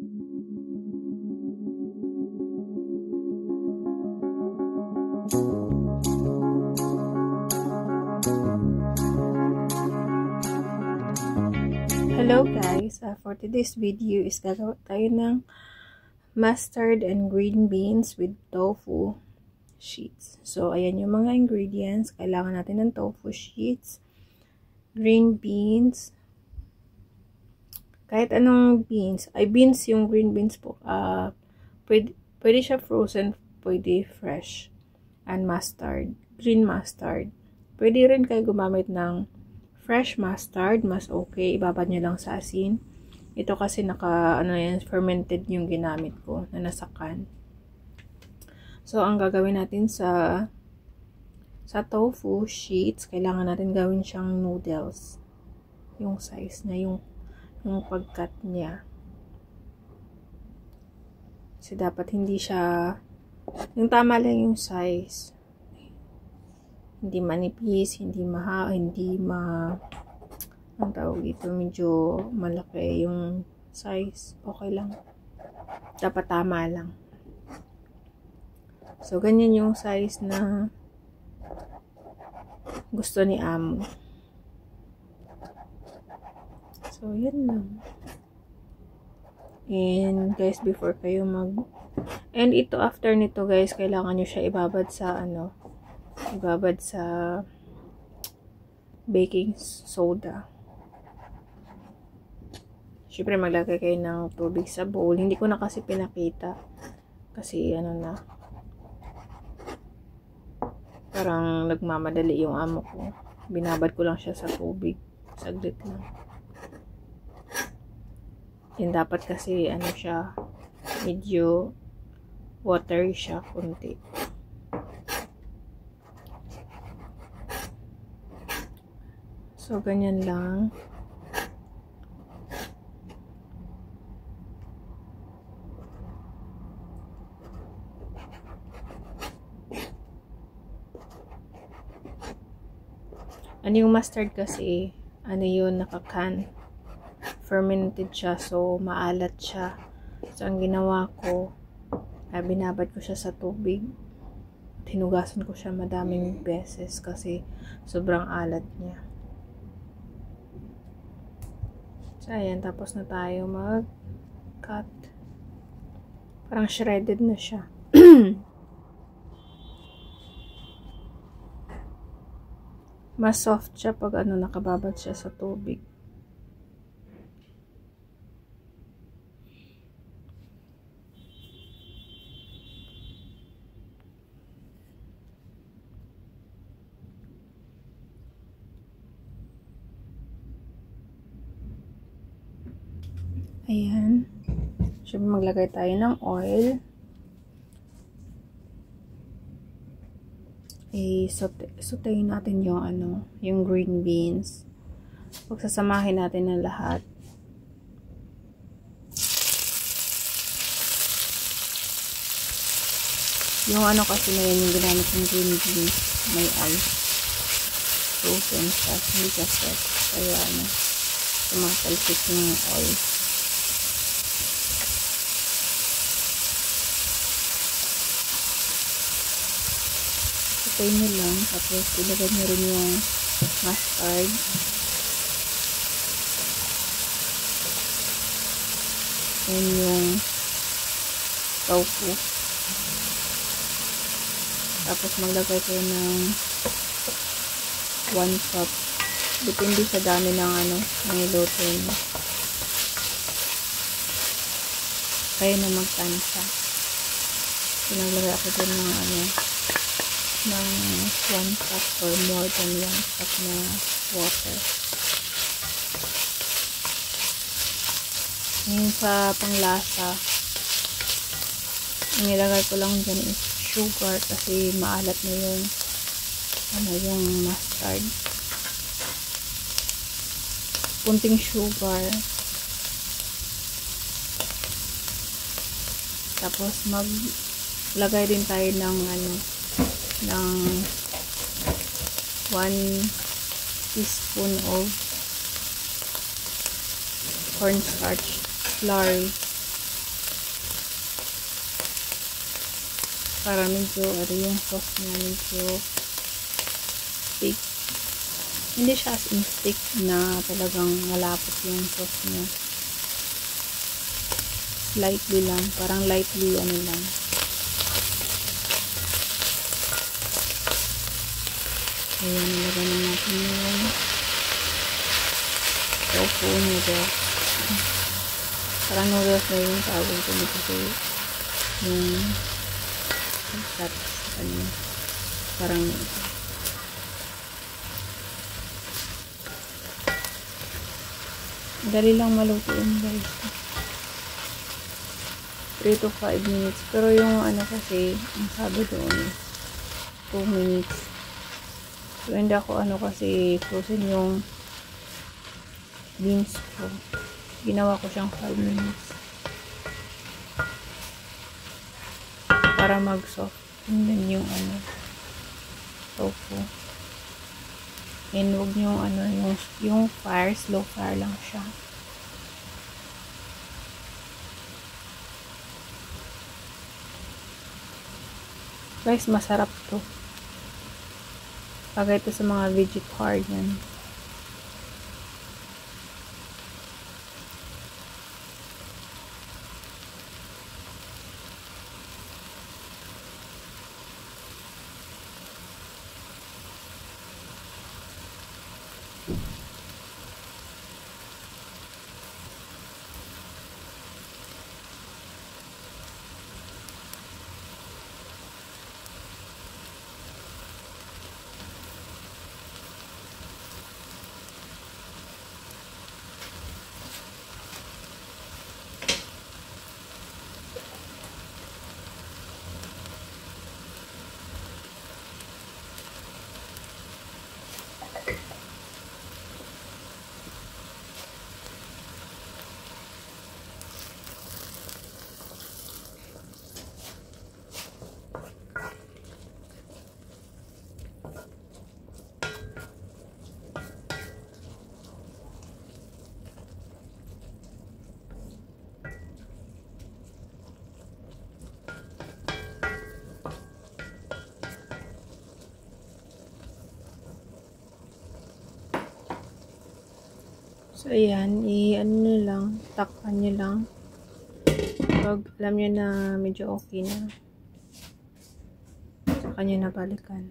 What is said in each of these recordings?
Hello guys, for today's video is gagawa tayo ng mustard and green beans with tofu sheets. So ayan yung mga ingredients. Kailangan natin ng tofu sheets, green beans, kahit anong beans. Ay beans yung green beans po. Pwede siya frozen, pwede fresh. And mustard, green mustard. Pwede rin kayo gumamit ng fresh mustard, mas okay. Ibabad nyo lang sa asin. Ito kasi fermented yung ginamit ko na nasakan. So, ang gagawin natin sa tofu sheets, kailangan natin gawin siyang noodles. Yung size niya, yung pagkat niya. Kasi dapat hindi siya, yung tama lang yung size. Hindi manipis, ang tawag dito, medyo malaki yung size. Okay lang. Dapat tama lang. So, ganyan yung size na gusto ni Amo. So, yan lang. And, guys, before kayo and ito, after nito, guys, kailangan nyo siya ibabad sa baking soda. Siyempre maglagay kayo ng tubig sa bowl. Hindi ko na kasi pinakita kasi parang nagmamadali yung amo ko. Binabad ko lang siya sa tubig, saglit lang. Yan dapat kasi siya, medyo watery siya kunti. So, ganyan lang. Yung mustard kasi, yun, nakakan. Fermented siya, so maalat siya. So, ang ginawa ko, binabad ko siya sa tubig. Hinugasan ko siya madaming beses kasi sobrang alat niya. So, ayan, tapos na tayo mag-cut. Parang shredded na siya. Mas soft siya pag nakababad siya sa tubig. Ayan. Siyempre maglagay tayo ng oil. Sautein natin yung green beans. Pagsasamahin natin ng lahat. Yung kasi na yan yung ginamit ng green beans. May ice. Frozen siya. Hindi siya fresh. Kaya tumatalsik yung oil. Sautein nyo lang. Tapos ilagay nyo rin yung mustard. And yung tofu. Tapos maglagay kayo ng 1 cup. Depende sa dami ng ng iluto nyo. Kaya na magtansa. Pinaglagay ako dyan ng 1 cup or more than 1 cup na water. Ngayon sa panglasa, nilagay ko lang dyan is sugar kasi maalat na yung mustard. Kunting sugar. Tapos maglagay din tayo ng 1 teaspoon of cornstarch, slurry. para medyo yung sauce niya medyo thick. Hindi siya as in thick na talagang malapot yung sauce niya. Lightly lang, parang lightly ano lang. Ayan, nilagyan na natin yung tofu noodles. Parang noodles na yung tawag ko na kasi yung ano, parang dali lang maluto yun guys. 3 to 5 minutes. Pero yung ano kasi, ang sabi doon is 2 minutes. So, hindi ako ano kasi frozen yung beans ko. Ginawa ko siyang 5 minutes. Para mag-soft. And then yung ano, tofu. And huwag yung ano, yung fire, slow fire lang siya. Guys, masarap to. Bagay ito sa mga vegetarian. So, ayan, i-ano nyo lang, takpan nyo lang. Pag alam nyo na medyo okay na, saka nyo na balikan.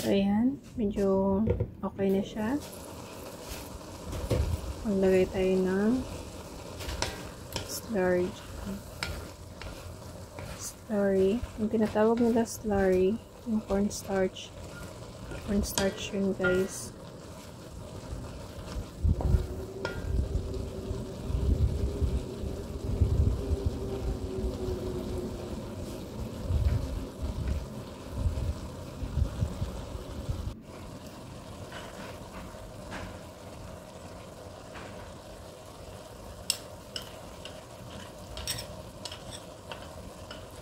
So, ayan. Medyo okay na siya. Maglagay tayo ng slurry. Slurry. Yung tinatawag nila slurry, yung cornstarch. Cornstarch yun, guys.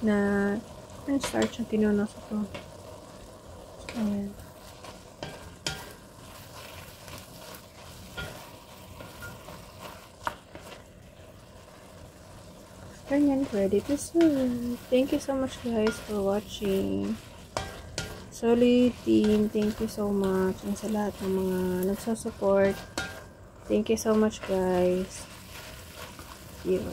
Na cornstarch ang tinunos ito. So, ayan. Ganyan, ready to serve. Thank you so much guys for watching. Solid team, thank you so much. And sa lahat ng mga nagsusupport, thank you so much guys. See you.